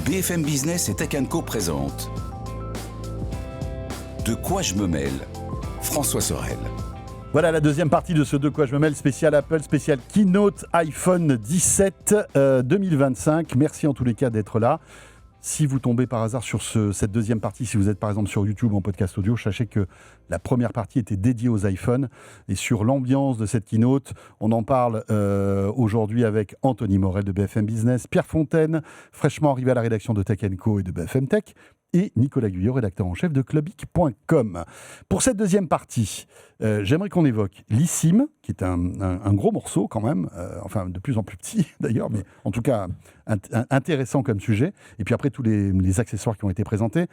BFM Business et Tech Co présente De quoi je me mêle, François Sorel. Voilà la deuxième partie de ce De quoi je me mêle, spécial Apple, spécial Keynote iPhone 17 2025. Merci en tous les cas d'être là. Si vous tombez par hasard sur cette deuxième partie, si vous êtes par exemple sur YouTube en podcast audio, sachez que la première partie était dédiée aux iPhones. Et sur l'ambiance de cette keynote, on en parle aujourd'hui avec Anthony Morel de BFM Business, Pierre Fontaine, fraîchement arrivé à la rédaction de Tech Co et de BFM Tech, et Nicolas Guyot, rédacteur en chef de clubic.com. Pour cette deuxième partie, j'aimerais qu'on évoque l'eSIM, qui est un gros morceau quand même, enfin de plus en plus petit d'ailleurs, mais en tout cas intéressant comme sujet. Et puis après tous les accessoires qui ont été présentés.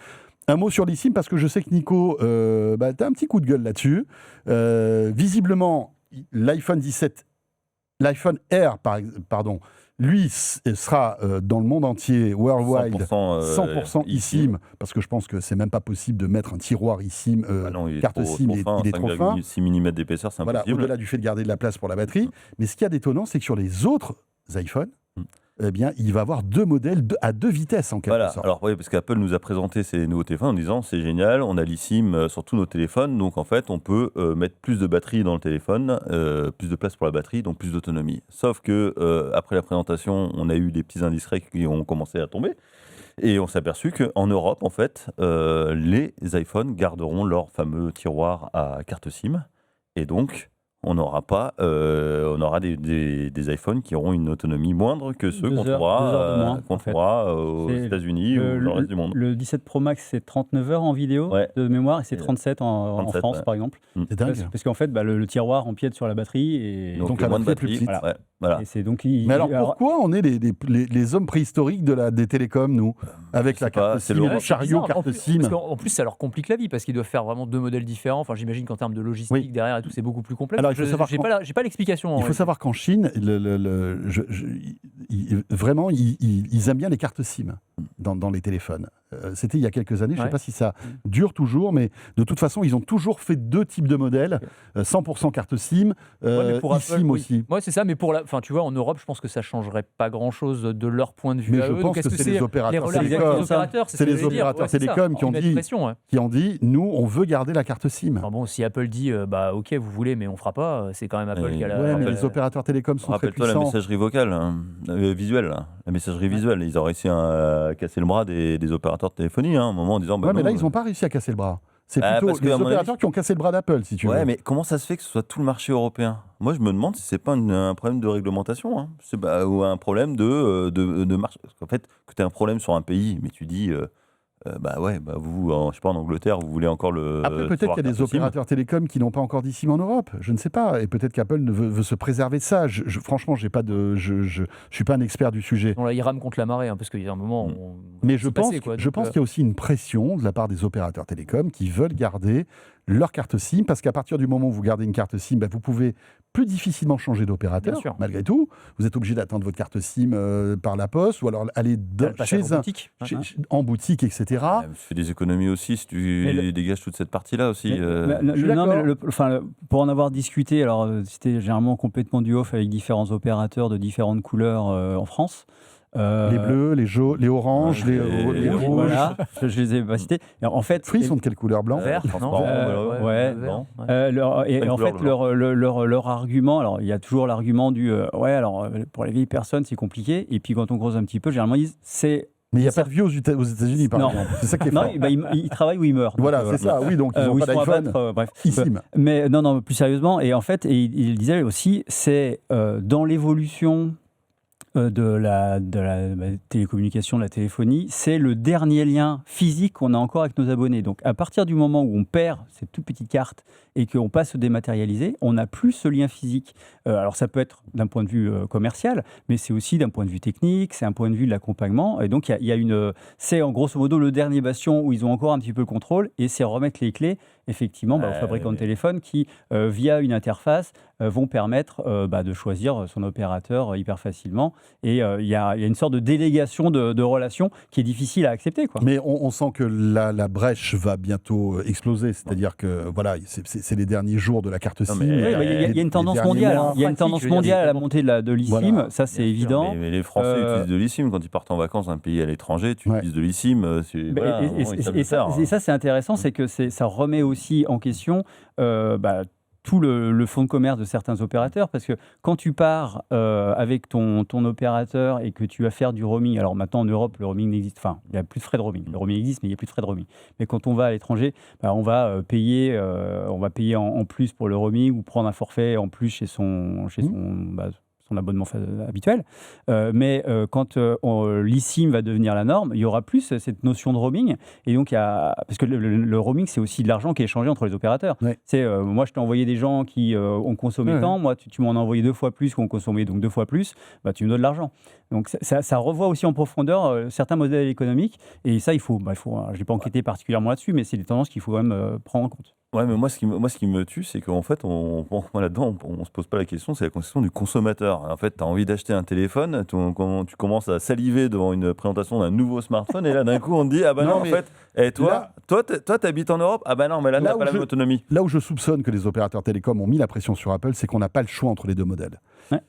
Un mot sur l'eSIM, parce que je sais que Nico, tu as un petit coup de gueule là-dessus. Visiblement, l'iPhone 17, l'iPhone Air, pardon, lui sera dans le monde entier, worldwide, 100% eSIM, parce que je pense que c'est même pas possible de mettre un tiroir eSIM, carte SIM, il est trop fin. 6 mm d'épaisseur, c'est impossible. Voilà, au-delà du fait de garder de la place pour la batterie. Mais ce qu'il y a d'étonnant, c'est que sur les autres iPhones, eh bien, il va avoir deux modèles à deux vitesses en quelque sorte. Alors oui, parce qu'Apple nous a présenté ses nouveaux téléphones en disant c'est génial, on a l'eSIM sur tous nos téléphones, donc en fait on peut mettre plus de batterie dans le téléphone, plus de place pour la batterie, donc plus d'autonomie. Sauf que après la présentation, on a eu des petits indiscrets qui ont commencé à tomber. Et on s'est aperçu qu'en Europe, en fait, les iPhones garderont leur fameux tiroir à carte SIM, et donc on aura des iPhones qui auront une autonomie moindre que ceux qu'on trouvera aux États-Unis ou dans le reste du monde. Le 17 Pro Max, c'est 39 heures en vidéo de mémoire, et c'est 37 en France, par exemple. C'est dingue. Parce qu'en fait, le tiroir empiète sur la batterie. Et donc la batterie est plus petite. Voilà. Et c'est donc, mais alors pourquoi on est les hommes préhistoriques des télécoms, nous, avec la carte SIM, le chariot carte SIM? Parce qu'en plus, ça leur complique la vie, parce qu'ils doivent faire vraiment deux modèles différents. Enfin, j'imagine qu'en termes de logistique derrière et tout, c'est beaucoup plus complexe. Alors, j'ai pas l'explication. Il faut savoir qu'en Chine, vraiment, ils aiment bien les cartes SIM dans les téléphones. C'était il y a quelques années, je ne sais pas si ça dure toujours, mais de toute façon, ils ont toujours fait deux types de modèles, 100% carte SIM, eSIM aussi. Ouais, c'est ça, mais tu vois, en Europe, je pense que ça ne changerait pas grand-chose de leur point de vue. Mais je pense que c'est les opérateurs télécoms qui ont dit, nous, on veut garder la carte SIM. Enfin bon, si Apple dit, ok, vous voulez, mais on ne fera pas, c'est quand même Apple qui a la... Ouais, mais les opérateurs télécoms sont très puissants. Rappelle-toi la messagerie vocale, visuelle. La messagerie visuelle, ils ont réussi à casser le bras des opérateurs de téléphonie, à un moment en disant... mais là, ils n'ont pas réussi à casser le bras. C'est plutôt les opérateurs qui ont cassé le bras d'Apple, si tu veux. Ouais, mais comment ça se fait que ce soit tout le marché européen ? Moi, je me demande si c'est pas un problème de réglementation, ou un problème de marché. Parce qu'en fait, que tu as un problème sur un pays, mais tu dis... vous, je sais pas, en Angleterre, vous voulez encore le... Après, peut-être qu'il y a des opérateurs télécoms qui n'ont pas encore d'eSIM en Europe. Je ne sais pas. Et peut-être qu'Apple veut se préserver de ça. Franchement, je suis pas un expert du sujet. Là, il rame contre la marée, parce qu'il y a un moment... Mais je pense qu'il y a aussi une pression de la part des opérateurs télécoms qui veulent garder leur carte SIM, parce qu'à partir du moment où vous gardez une carte SIM, vous pouvez plus difficilement changer d'opérateur, malgré tout. Vous êtes obligé d'attendre votre carte SIM par la poste, ou alors aller en boutique, etc. Tu fais des économies aussi si tu dégages toute cette partie-là aussi. Pour en avoir discuté, alors c'était généralement complètement du off avec différents opérateurs de différentes couleurs en France. Les bleus, les jaunes, les oranges, les rouges. Voilà, je les ai pas cités. En fait, Free sont de quelle couleur? Blanc, vert, leur argument, alors il y a toujours l'argument du pour les vieilles personnes c'est compliqué. Et puis quand on creuse un petit peu, généralement ils disent c'est... Mais il n'y a pas de vieux aux États-Unis, par exemple. C'est ça qui est fort. Ils travaillent ou ils meurent. Voilà, c'est ça. Oui, donc ils n'ont pas d'iPhone. Bref. eSIM. Mais non, plus sérieusement. Et en fait, il disait aussi, c'est dans l'évolution de la télécommunication, de la téléphonie, c'est le dernier lien physique qu'on a encore avec nos abonnés. Donc à partir du moment où on perd cette toute petite carte et qu'on passe au dématérialisé, on n'a plus ce lien physique. Alors ça peut être d'un point de vue commercial, mais c'est aussi d'un point de vue technique, c'est un point de vue de l'accompagnement. Et donc c'est en grosso modo le dernier bastion où ils ont encore un petit peu le contrôle, et c'est remettre les clés effectivement aux fabricants de téléphones qui, via une interface, vont permettre de choisir son opérateur hyper facilement. Et il y a une sorte de délégation de relations qui est difficile à accepter, quoi. Mais on sent que la brèche va bientôt exploser. C'est-à-dire que voilà, c'est les derniers jours de la carte SIM. mais Il y a une tendance mondiale. Il y a une tendance mondiale à la montée de l'eSIM. Voilà. Ça, c'est évident. Mais les Français utilisent de l'eSIM. Quand ils partent en vacances dans un pays à l'étranger, tu utilises de l'eSIM. Et ça, c'est intéressant, c'est que ça remet aussi en question tout le fonds de commerce de certains opérateurs, parce que quand tu pars avec ton opérateur et que tu vas faire du roaming, alors maintenant en Europe, le roaming n'existe, enfin, il n'y a plus de frais de roaming. Le roaming existe, mais il n'y a plus de frais de roaming. Mais quand on va à l'étranger, on va payer en plus pour le roaming ou prendre un forfait en plus chez son abonnement habituel. Mais quand l'eSIM va devenir la norme, il y aura plus cette notion de roaming. Et donc, parce que le roaming, c'est aussi de l'argent qui est échangé entre les opérateurs. Ouais. Moi, je t'ai envoyé des gens qui ont consommé tant. Moi, tu m'en as envoyé 2 fois plus, qui ont consommé donc 2 fois plus. Tu me donnes de l'argent. Donc, ça revoit aussi en profondeur certains modèles économiques. Et ça, je n'ai pas enquêté particulièrement là-dessus, mais c'est des tendances qu'il faut quand même prendre en compte. Ouais, mais moi, ce qui me tue, c'est qu'en fait, là-dedans, on se pose pas la question, c'est la question du consommateur. En fait, tu as envie d'acheter un téléphone, tu commences à saliver devant une présentation d'un nouveau smartphone, et là, d'un coup, on te dit, ah bah non, en fait, et toi, tu habites en Europe, ah bah non, mais là, tu n'as pas la même autonomie. Là où je soupçonne que les opérateurs télécoms ont mis la pression sur Apple, c'est qu'on n'a pas le choix entre les 2 modèles. Ouais.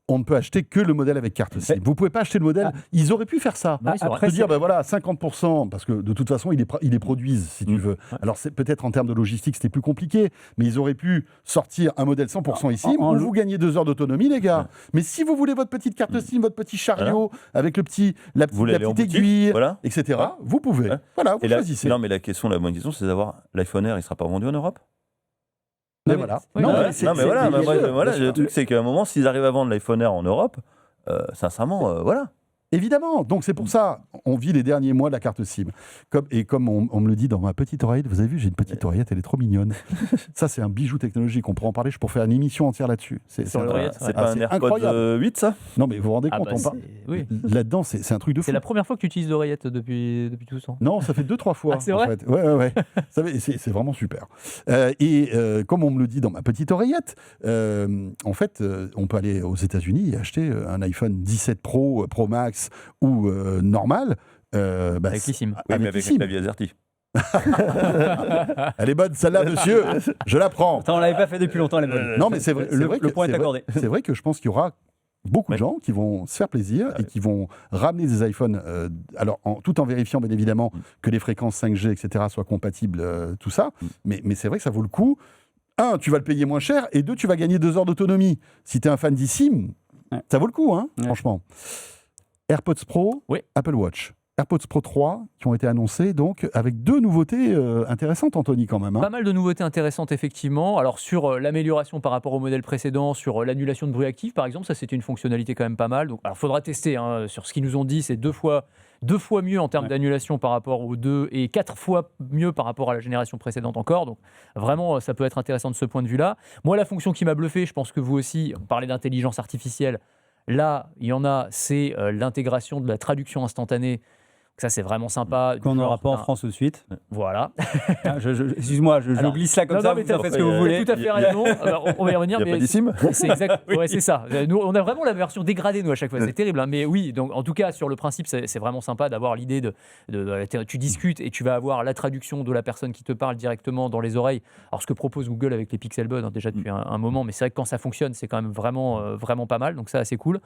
On ne peut acheter que le modèle avec carte SIM. Vous ne pouvez pas acheter le modèle. Ils auraient pu faire ça. Après, dire, 50%, parce que de toute façon, ils les produisent, si tu veux. Alors, c'est peut-être en termes de logistique, c'était plus compliqué, mais ils auraient pu sortir un modèle 100% eSIM où vous gagnez 2 heures d'autonomie, les gars. Mais si vous voulez votre petite carte SIM, votre petit chariot, avec la petite aiguille, etc., vous pouvez. Voilà, vous choisissez. Non, mais la bonne question, c'est d'avoir l'iPhone Air, il ne sera pas vendu en Europe ? Mais voilà. Le truc, c'est qu'à un moment, s'ils arrivent à vendre l'iPhone Air en Europe, sincèrement, voilà. Évidemment, donc c'est pour ça, on vit les derniers mois de la carte SIM. Comme on me le dit dans ma petite oreillette, vous avez vu, j'ai une petite oreillette, elle est trop mignonne. Ça, c'est un bijou technologique, on pourrait en parler, je pourrais faire une émission entière là-dessus. C'est pas un AirPod 8, ça ? Non, mais vous vous rendez compte, là-dedans, c'est un truc de fou. C'est la première fois que tu utilises l'oreillette depuis tout ce temps. Non, ça fait 2-3 fois. Ah, c'est vrai ? En fait. Ouais. C'est vraiment super. Comme on me le dit dans ma petite oreillette, en fait, on peut aller aux États-Unis et acheter un iPhone 17 Pro Max ou normal. Avec l'eSIM. Oui, mais avec un clavier AZERTY. Elle est bonne, celle-là, monsieur. Je la prends. Attends, on l'avait pas fait depuis longtemps, elle est bonne. Non, mais c'est vrai. Le point est accordé. C'est vrai que je pense qu'il y aura beaucoup de gens qui vont se faire plaisir et qui vont ramener des iPhones, tout en vérifiant bien évidemment que les fréquences 5G, etc., soient compatibles, tout ça. Mais c'est vrai que ça vaut le coup. 1, tu vas le payer moins cher, et 2, tu vas gagner 2 heures d'autonomie. Si tu es un fan d'eSIM, ça vaut le coup, franchement. AirPods Pro, Apple Watch. AirPods Pro 3 qui ont été annoncés, donc avec 2 nouveautés intéressantes, Anthony, quand même. Pas mal de nouveautés intéressantes, effectivement. Alors, sur l'amélioration par rapport au modèle précédent, sur l'annulation de bruit actif, par exemple, ça, c'était une fonctionnalité quand même pas mal. Donc, alors, faudra tester. Sur ce qu'ils nous ont dit, c'est 2 fois mieux en termes d'annulation par rapport aux 2 et 4 fois mieux par rapport à la génération précédente encore. Donc, vraiment, ça peut être intéressant de ce point de vue-là. Moi, la fonction qui m'a bluffé, je pense que vous aussi, on parlait d'intelligence artificielle. Là, il y en a, c'est l'intégration de la traduction instantanée. Ça, c'est vraiment sympa. Qu'on n'aura pas en France tout de suite. Voilà. Excuse-moi, je glisse là comme ça, vous en faites ce que vous voulez. Tout à fait raison. On va y revenir. Il n'y a pas d'eSIM ? C'est exact. Ouais, c'est ça. Nous, on a vraiment la version dégradée, nous, à chaque fois. C'est terrible. Mais oui, donc, en tout cas, sur le principe, c'est vraiment sympa d'avoir l'idée tu discutes et tu vas avoir la traduction de la personne qui te parle directement dans les oreilles. Alors, ce que propose Google avec les Pixel Buds, déjà depuis un moment, mais c'est vrai que quand ça fonctionne, c'est quand même vraiment pas mal. Donc, ça, c'est cool.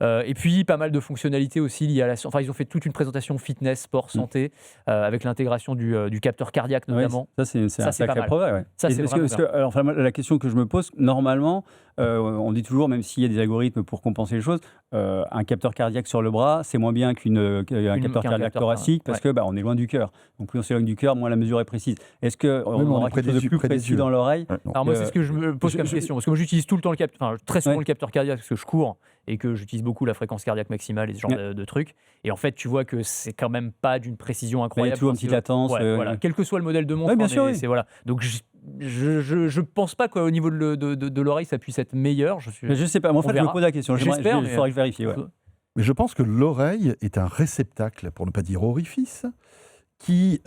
Et puis, pas mal de fonctionnalités aussi liées à enfin, ils ont fait toute une présentation fitness, sport, santé, avec l'intégration du capteur cardiaque notamment. Ouais, c'est un sacré progrès. Ouais. Ça, c'est la question que je me pose, normalement, on dit toujours, même s'il y a des algorithmes pour compenser les choses, un capteur cardiaque sur le bras, c'est moins bien qu'un capteur cardiaque thoracique parce que on est loin du cœur. Donc plus on s'éloigne du cœur, moins la mesure est précise. Est-ce qu'on aura quelque chose de plus précis dans l'oreille ? Alors moi, c'est ce que je me pose comme question. Parce que moi, j'utilise tout le temps très souvent le capteur cardiaque parce que je cours et que j'utilise beaucoup la fréquence cardiaque maximale et ce genre de trucs. Et en fait, tu vois que c'est quand même pas d'une précision incroyable. Il y a toujours une petite latence. Voilà. Quel que soit le modèle de montre. Bien sûr, voilà. Donc je pense pas qu'au niveau de l'oreille, ça puisse être meilleur. Je sais pas. Moi, en fait, je me pose la question. J'espère. Il faudrait que je vérifie. Mais je pense que l'oreille est un réceptacle, pour ne pas dire orifice, qui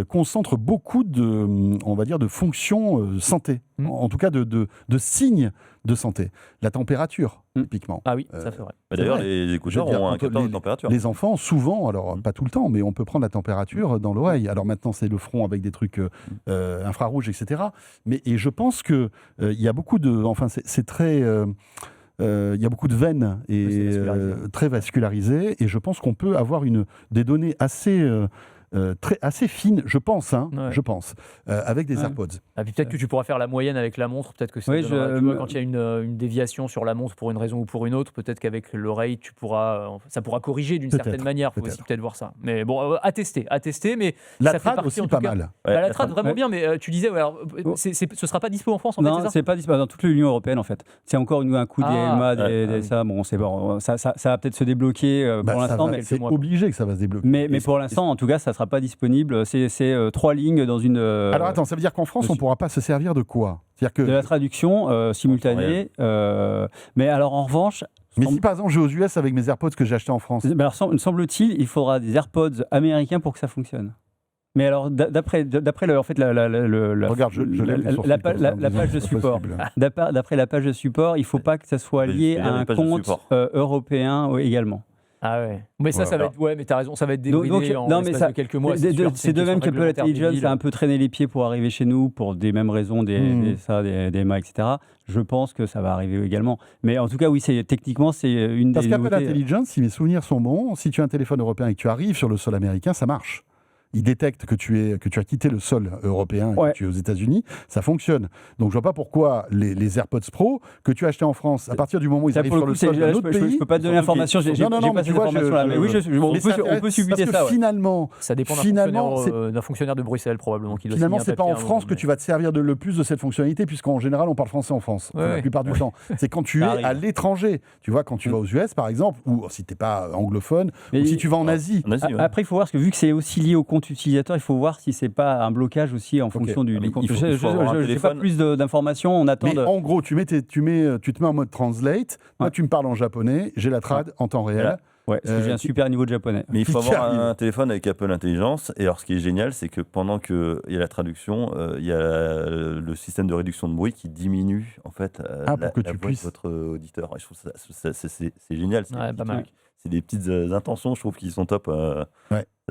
concentre beaucoup de fonctions santé, en tout cas de signes de santé. La température, typiquement. Ah oui, ça fait vrai. D'ailleurs, vrai. les écouteurs ont un capteur de température. Les enfants, souvent, alors pas tout le temps, mais on peut prendre la température dans l'oreille. Alors maintenant, c'est le front avec des trucs infrarouges, etc. Et je pense que il y a beaucoup de... Enfin, c'est très... il y a beaucoup de veines et très vascularisées, et je pense qu'on peut avoir des données assez fines, je pense, avec des AirPods. Ah, puis peut-être que tu pourras faire la moyenne avec la montre, peut-être que tu vois, quand il y a une déviation sur la montre pour une raison ou pour une autre, peut-être qu'avec l'oreille, ça pourra corriger d'une certaine manière. Il faut aussi peut-être voir ça. Mais bon, à tester, mais la ça fait trad partie, aussi pas mal. La trad vraiment bien, mais tu disais, ce sera pas dispo en France, en fait, c'est ça ? C'est pas dispo dans toute l'Union européenne, en fait. C'est encore un coup d'EMA, ça. Bon, c'est bon, ça va peut-être se débloquer pour l'instant, mais c'est obligé que ça va se débloquer. Mais pour l'instant, en tout cas, ça sera pas disponible. C'est 3 lignes dans une. Alors attends, ça veut dire qu'en France, on pourra pas se servir de quoi ? C'est-à-dire que... De la traduction simultanée. Mais alors, en revanche... Mais si par exemple, je vais aux US avec mes AirPods que j'ai achetés en France... Alors, semble-t-il, il faudra des AirPods américains pour que ça fonctionne. Mais alors, d'après en fait, Regarde, la page de support. D'après la page de support, il ne faut pas que ça soit lié à un compte européen également. Ah ouais. Mais ça va être... Ouais, mais t'as raison, ça va être débridé en l'espace de quelques mois. C'est de même qu'Apple Intelligence a un peu traîné les pieds pour arriver chez nous pour des mêmes raisons, des EMA, etc. Je pense que ça va arriver également. Mais en tout cas, oui, techniquement, c'est une Parce des nouveautés. Parce qu'Apple Intelligence, si mes souvenirs sont bons, si tu as un téléphone européen et que tu arrives sur le sol américain, ça marche. Il détecte que tu as quitté le sol européen et que tu es aux États-Unis, ça fonctionne. Donc je vois pas pourquoi les AirPods Pro que tu as achetés en France, à partir du moment où ils arrivent sur le sol d'un autre pays, je peux pas te donner l'information. Non, mais tu vois, on peut subiter ça. Finalement, ça dépend d'un fonctionnaire de Bruxelles probablement qui doit. Finalement, c'est pas en France que tu vas te servir le plus de cette fonctionnalité, puisqu'en général, on parle français en France la plupart du temps. C'est quand tu es à l'étranger. Tu vois, quand tu vas aux US, par exemple, ou si t'es pas anglophone, ou si tu vas en Asie. Après, il faut voir, parce que vu que c'est aussi lié au compte utilisateur, il faut voir si c'est pas un blocage aussi en fonction du compte. Je n'ai pas plus d'informations, on attend. Mais en gros, tu te mets en mode translate, moi tu me parles en japonais, j'ai la trad en temps réel. Ouais, parce que j'ai un super niveau de japonais. Mais il faut avoir un téléphone avec Apple Intelligence. Et alors, ce qui est génial, c'est que pendant qu'il y a la traduction, il y a le système de réduction de bruit qui diminue en fait la voix de votre auditeur. Et je trouve c'est génial. C'est des petites intentions, je trouve, qui sont top.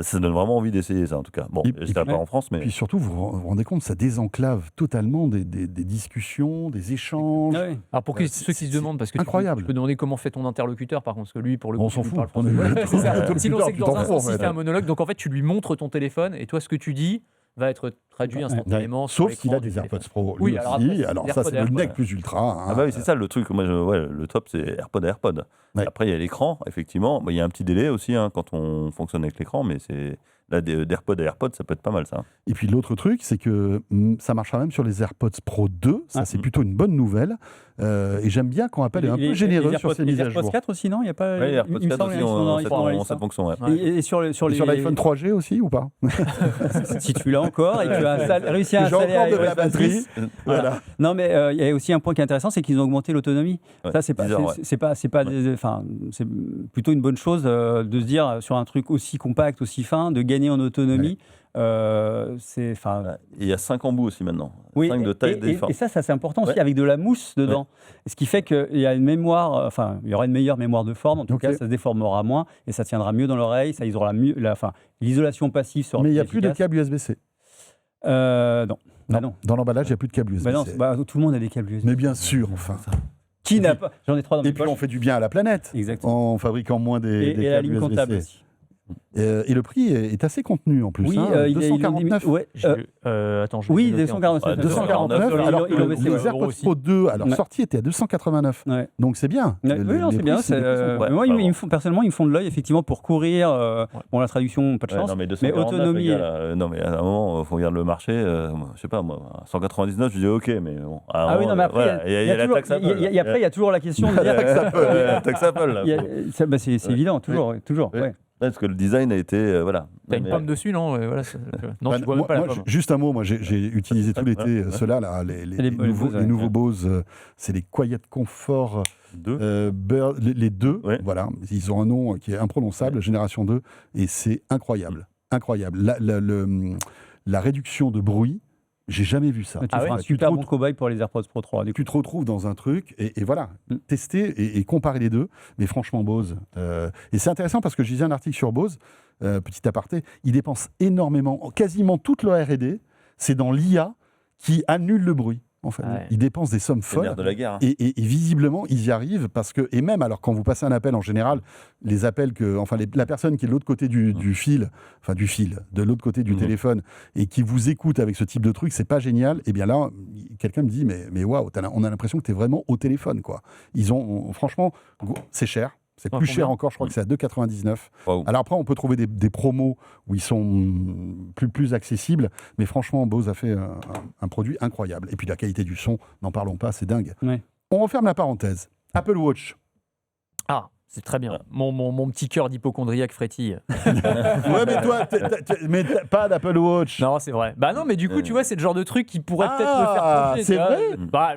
Ça donne vraiment envie d'essayer ça, en tout cas. Bon, j'étais pas en France, mais... Puis surtout, vous vous rendez compte, ça désenclave totalement des discussions, des échanges. Ah oui. Alors pour ceux qui se demandent, parce que tu peux demander comment fait ton interlocuteur, par contre, parce que lui, pour le coup, on s'en fout. Sinon, c'est que dans un sens, il fait un monologue. Donc en fait, tu lui montres ton téléphone, et toi, ce que tu dis va être traduit instantanément. Sauf s'il a des AirPods Pro. Oui, alors ça, c'est le nec plus ultra. Ah bah oui, c'est ça le truc. Moi, le top, c'est AirPod. Ouais. Après, il y a l'écran, effectivement. Il y a un petit délai aussi quand on fonctionne avec l'écran, mais c'est là d'AirPod à AirPod, ça peut être pas mal, ça. Et puis l'autre truc, c'est que ça marchera même sur les AirPods Pro 2. Ça, c'est plutôt une bonne nouvelle. Et j'aime bien qu'on Apple est un peu généreux sur ces mises à jour. Les AirPods 4 aussi, non ? Il y a pas. Oui, les AirPods 4 aussi ont cette fonction. Et sur l'iPhone 3G aussi ou pas ? Si tu l'as encore et que tu as réussi à installer encore de la batterie. Voilà. Non, mais il y a aussi un point qui est intéressant, c'est qu'ils ont augmenté l'autonomie. Ça, c'est plutôt une bonne chose de se dire sur un truc aussi compact, aussi fin, de gagner en autonomie. Il y a 5 embouts aussi maintenant. 5 de taille différente. Et ça c'est important aussi, avec de la mousse dedans. Ce qui fait qu'il y a une mémoire, il y aura une meilleure mémoire de forme. En tout cas, ça se déformera moins et ça tiendra mieux dans l'oreille. Ça isolera mieux. L'isolation passive sera. Mais il n'y a plus de câble USB-C. Non. Dans l'emballage, il n'y a plus de câble USB-C. Tout le monde a des câbles USB-C. Mais bien sûr, enfin. Qui n'a pas ? J'en ai 3 dans mes poches. Et puis on fait du bien à la planète. Exactement. En fabriquant moins des câbles USB-C. Et la ligne comptable aussi. Et le prix est assez contenu en plus. Oui, 249. Attends, oui, 249. 249. Alors les AirPods Pro 2, sortie était à 289. Ouais. Donc c'est bien. Oui, c'est bien. Moi, personnellement, ils me font de l'œil effectivement pour courir. Bon, la traduction, pas de chance. Mais autonomie. Non, mais à un moment, il faut regarder le marché. Je sais pas, moi, 199, je dis OK, mais bon. Ah oui, non, mais après, il y a la taxe Apple. Et après, il y a toujours la question de la taxe Apple. C'est évident, toujours. Parce que le design a été T'as une pomme dessus, non ? Non, tu vois même pas la pomme. Juste un mot, moi j'ai utilisé tout l'été ceux-là, les nouveaux Bose, c'est les Quiet Comfort 2. Les deux, voilà, ils ont un nom qui est imprononçable, génération 2, et c'est incroyable. incroyable. La réduction de bruit, j'ai jamais vu ça. Tu feras un super bon cobaye pour les AirPods Pro 3. Tu te retrouves dans un truc et voilà, tester et comparer les deux. Mais franchement, Bose. Et c'est intéressant parce que je lisais un article sur Bose, petit aparté, ils dépensent énormément, quasiment toute leur R&D, c'est dans l'IA qui annule le bruit. En fait. Ouais. Ils dépensent des sommes C'est le nerf folles de la guerre. Hein. et visiblement ils y arrivent parce que, et même alors quand vous passez un appel en général, les appels que, enfin la personne qui est de l'autre côté du fil, de l'autre côté du téléphone et qui vous écoute avec ce type de truc, c'est pas génial. Et bien là, quelqu'un me dit mais waouh, on a l'impression que tu es vraiment au téléphone quoi. Franchement, c'est cher. C'est plus cher encore, je crois que c'est à 2,99. Wow. Alors après, on peut trouver des promos où ils sont plus accessibles, mais franchement, Bose a fait un produit incroyable. Et puis la qualité du son, n'en parlons pas, c'est dingue. Ouais. On referme la parenthèse. Apple Watch. Ah, c'est très bien. Mon petit cœur d'hypocondriaque frétille. Ouais, mais toi, mais pas d'Apple Watch. Non, c'est vrai. Bah non, mais du coup, tu vois, c'est le genre de truc qui pourrait peut-être me faire pencher. c'est tu vois.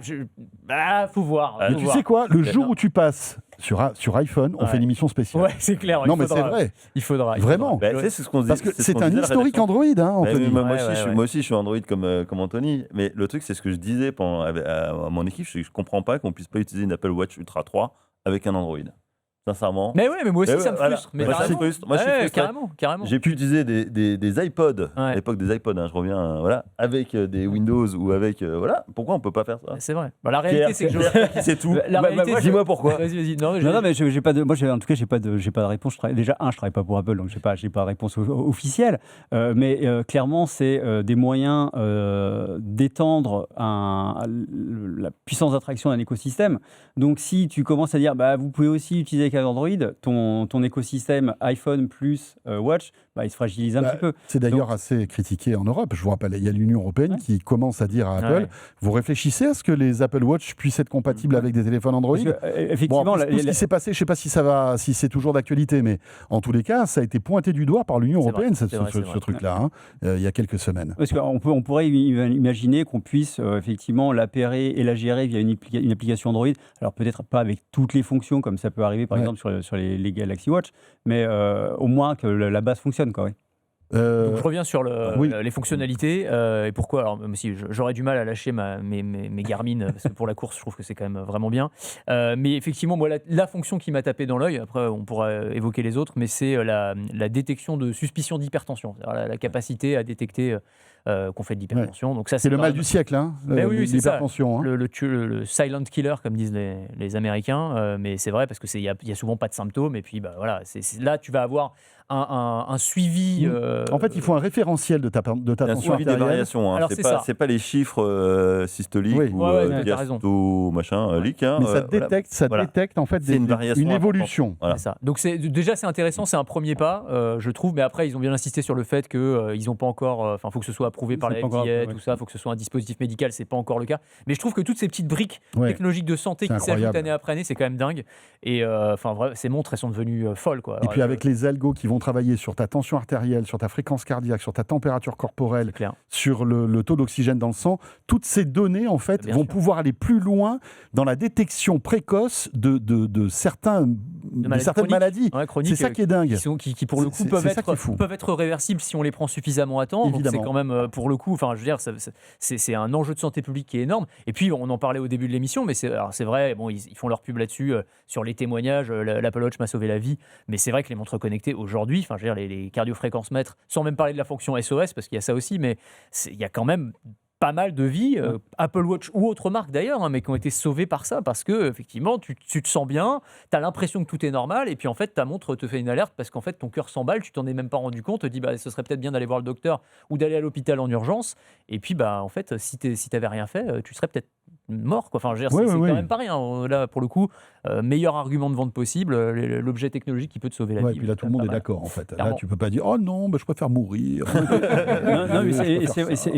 vrai Faut voir. Mais tu sais quoi, le jour où tu passes sur iPhone, on fait une émission spéciale. Ouais, c'est clair. Non, mais c'est vrai. Il faudra. Vraiment. Bah, tu sais, c'est ce qu'on dit. Parce que c'est ce qu'on un disait à la historique rédaction. Android, hein, Anthony. Moi, Ouais. moi aussi, je suis Android comme Anthony. Mais le truc, c'est ce que je disais à mon équipe, je comprends pas qu'on puisse pas utiliser une Apple Watch Ultra 3 avec un Android. Sincèrement. Mais ouais, mais moi aussi, Mais ça me voilà. frustre. Mais Moi, je suis carrément. frustré. Moi, je suis Ouais, frustré. carrément. J'ai pu utiliser des iPods, à l'époque des iPods, hein, je reviens, voilà, avec des Windows ou avec. Voilà. Pourquoi on peut pas faire ça? C'est vrai. Bah, la réalité, c'est que C'est tout. La réalité, Moi, c'est- dis-moi pourquoi. Vas-y. Non, mais j'ai pas de. Moi, en tout cas, j'ai pas de réponse. Je travaille pas pour Apple, donc j'ai pas de réponse officielle. Mais clairement, c'est des moyens d'étendre la puissance d'attraction d'un écosystème. Donc, si tu commences à dire, vous pouvez aussi utiliser avec Android, ton écosystème iPhone plus Watch, il se fragilise un petit peu. C'est d'ailleurs assez critiqué en Europe. Je vous rappelle, il y a l'Union européenne qui commence à dire à Apple, vous réfléchissez à ce que les Apple Watch puissent être compatibles avec des téléphones Android. Parce que, effectivement, Bon, tout ce qui s'est passé, je ne sais pas si c'est toujours d'actualité, mais en tous les cas, ça a été pointé du doigt par l'Union européenne, ce truc-là, il y a quelques semaines. Parce qu'on pourrait imaginer qu'on puisse effectivement l'appairer et la gérer via une application Android. Alors peut-être pas avec toutes les fonctions, comme ça peut arriver par exemple sur les Galaxy Watch, mais au moins que la base fonctionne. Donc, je reviens sur les fonctionnalités et pourquoi. Alors, même si j'aurais du mal à lâcher mes Garmin, parce que pour la course, je trouve que c'est quand même vraiment bien. Mais effectivement, moi, la fonction qui m'a tapé dans l'œil, après, on pourra évoquer les autres, mais c'est la détection de suspicion d'hypertension. La capacité à détecter qu'on fait de l'hypertension. Donc ça, c'est le mal du siècle, hein, l'hypertension. Le silent killer, comme disent les Américains. Mais c'est vrai, parce qu'il y a souvent pas de symptômes. Et puis, voilà, là, tu vas avoir un suivi. En fait, il faut un référentiel de ta tension suivi des variations. Hein. Alors, C'est pas les chiffres systoliques ou diasto machin leak. Hein, mais ça détecte en fait une évolution. Voilà. C'est ça. Donc déjà c'est intéressant, c'est un premier pas, je trouve. Mais après ils ont bien insisté sur le fait que ils n'ont pas encore. Enfin, faut que ce soit approuvé par la FDA, tout ça. Faut que ce soit un dispositif médical. C'est pas encore le cas. Mais je trouve que toutes ces petites briques technologiques de santé qui s'ajoutent année après année, c'est quand même dingue. Et ces montres, elles sont devenues folles, quoi. Et puis avec les algos qui vont travailler sur ta tension artérielle, sur ta fréquence cardiaque, sur ta température corporelle, sur le taux d'oxygène dans le sang, toutes ces données en fait vont pouvoir aller plus loin dans la détection précoce de certaines maladies. C'est ça qui est dingue. Qui pour le coup peuvent être réversibles si on les prend suffisamment à temps. Donc c'est quand même pour le coup, enfin je veux dire, c'est un enjeu de santé publique qui est énorme. Et puis on en parlait au début de l'émission, mais c'est vrai, bon, ils font leur pub là-dessus sur les témoignages. L'Apple Watch m'a sauvé la vie, mais c'est vrai que les montres connectées aujourd'hui, enfin je veux dire les cardiofréquencemètres, sans même parler de la fonction SOS parce qu'il y a ça aussi, mais il y a quand même pas mal de vies, Apple Watch ou autres marques d'ailleurs, mais qui ont été sauvées par ça, parce que effectivement tu te sens bien, tu as l'impression que tout est normal, et puis en fait ta montre te fait une alerte parce qu'en fait ton cœur s'emballe, tu t'en es même pas rendu compte, te dis ce serait peut-être bien d'aller voir le docteur ou d'aller à l'hôpital en urgence, et puis en fait si t'avais rien fait, tu serais peut-être mort, quoi. Enfin, je veux dire, c'est quand même pas rien. Là, pour le coup, meilleur argument de vente possible, l'objet technologique qui peut te sauver la vie. Et puis là, tout le monde est d'accord, en fait. Là, tu peux pas dire, oh non, je préfère mourir.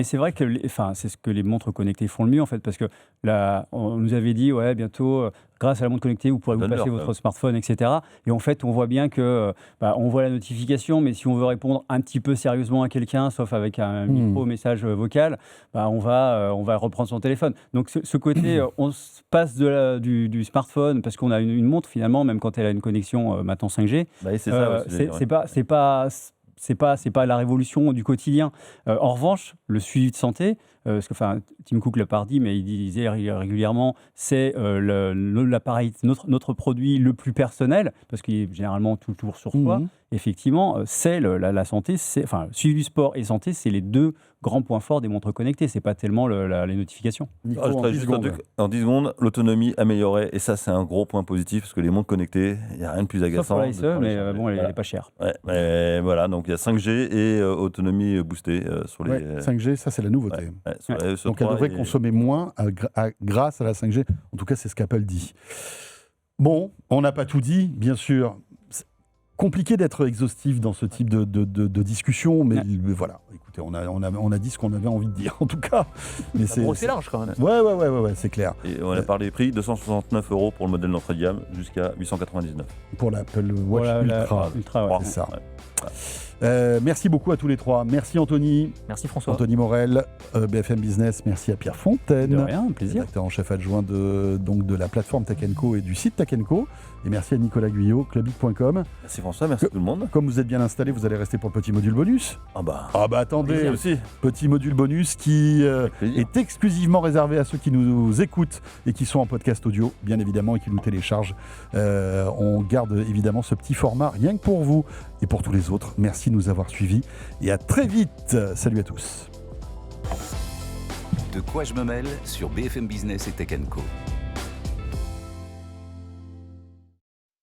C'est vrai que c'est ce que les montres connectées font le mieux, en fait, parce que là, on nous avait dit, bientôt, grâce à la montre connectée, vous pourrez vous passer votre smartphone, etc. Et en fait, on voit bien que on voit la notification, mais si on veut répondre un petit peu sérieusement à quelqu'un, sauf avec un micro-message vocal, on va reprendre son téléphone. Donc, ce côté, on se passe du smartphone parce qu'on a une montre finalement, même quand elle a une connexion maintenant 5G. c'est pas la révolution du quotidien. En revanche, le suivi de santé, parce que Tim Cook l'a pas dit, mais il disait régulièrement, c'est l'appareil, notre produit le plus personnel, parce qu'il est généralement toujours sur soi. Effectivement, c'est la santé, suivi du sport et santé, c'est les deux grands points forts des montres connectées. C'est pas tellement les notifications. Nico, Je en traite 10 juste un secondes. truc. En 10 secondes, l'autonomie améliorée, et ça c'est un gros point positif, parce que les montres connectées, il n'y a rien de plus Sauf agaçant. pour la de SE, devoir les mais charger. bon, elle Voilà. n'est pas chère. Ouais, mais voilà, donc il y a 5G et autonomie boostée sur les... Ouais, 5G, ça c'est la nouveauté. sur la SE3 Donc elle devrait et- consommer moins grâce à la 5G. En tout cas, c'est ce qu'Apple dit. Bon, on n'a pas tout dit, bien sûr. C'est compliqué d'être exhaustif dans ce type de discussion, mais voilà. Écoutez, on a dit ce qu'on avait envie de dire, en tout cas. Mais C'est large quand même. Ouais, c'est clair. Et on a parlé des prix, 269 € pour le modèle d'entrée de gamme, jusqu'à 899. Pour l'Apple Watch Voilà, Ultra. Ultra, ouais. C'est ça. Ouais. Merci beaucoup à tous les trois. Merci Anthony. Merci François. Anthony Morel, BFM Business. Merci à Pierre Fontaine. De rien, un plaisir. Rédacteur en chef adjoint de la plateforme Tech & Co et du site Tech & Co. Et merci à Nicolas Guyot, clubic.com. Merci François, merci tout le monde. Comme vous êtes bien installé, vous allez rester pour le petit module bonus. Ah bah, Ah bah attendez, plaisir aussi. petit module bonus qui Plaisir. est exclusivement réservé à ceux qui nous écoutent et qui sont en podcast audio, bien évidemment, et qui nous téléchargent. On garde évidemment ce petit format rien que pour vous et pour tous les autres. Merci de nous avoir suivis et à très vite. Salut à tous. De quoi je me mêle sur BFM Business et Tech & Co.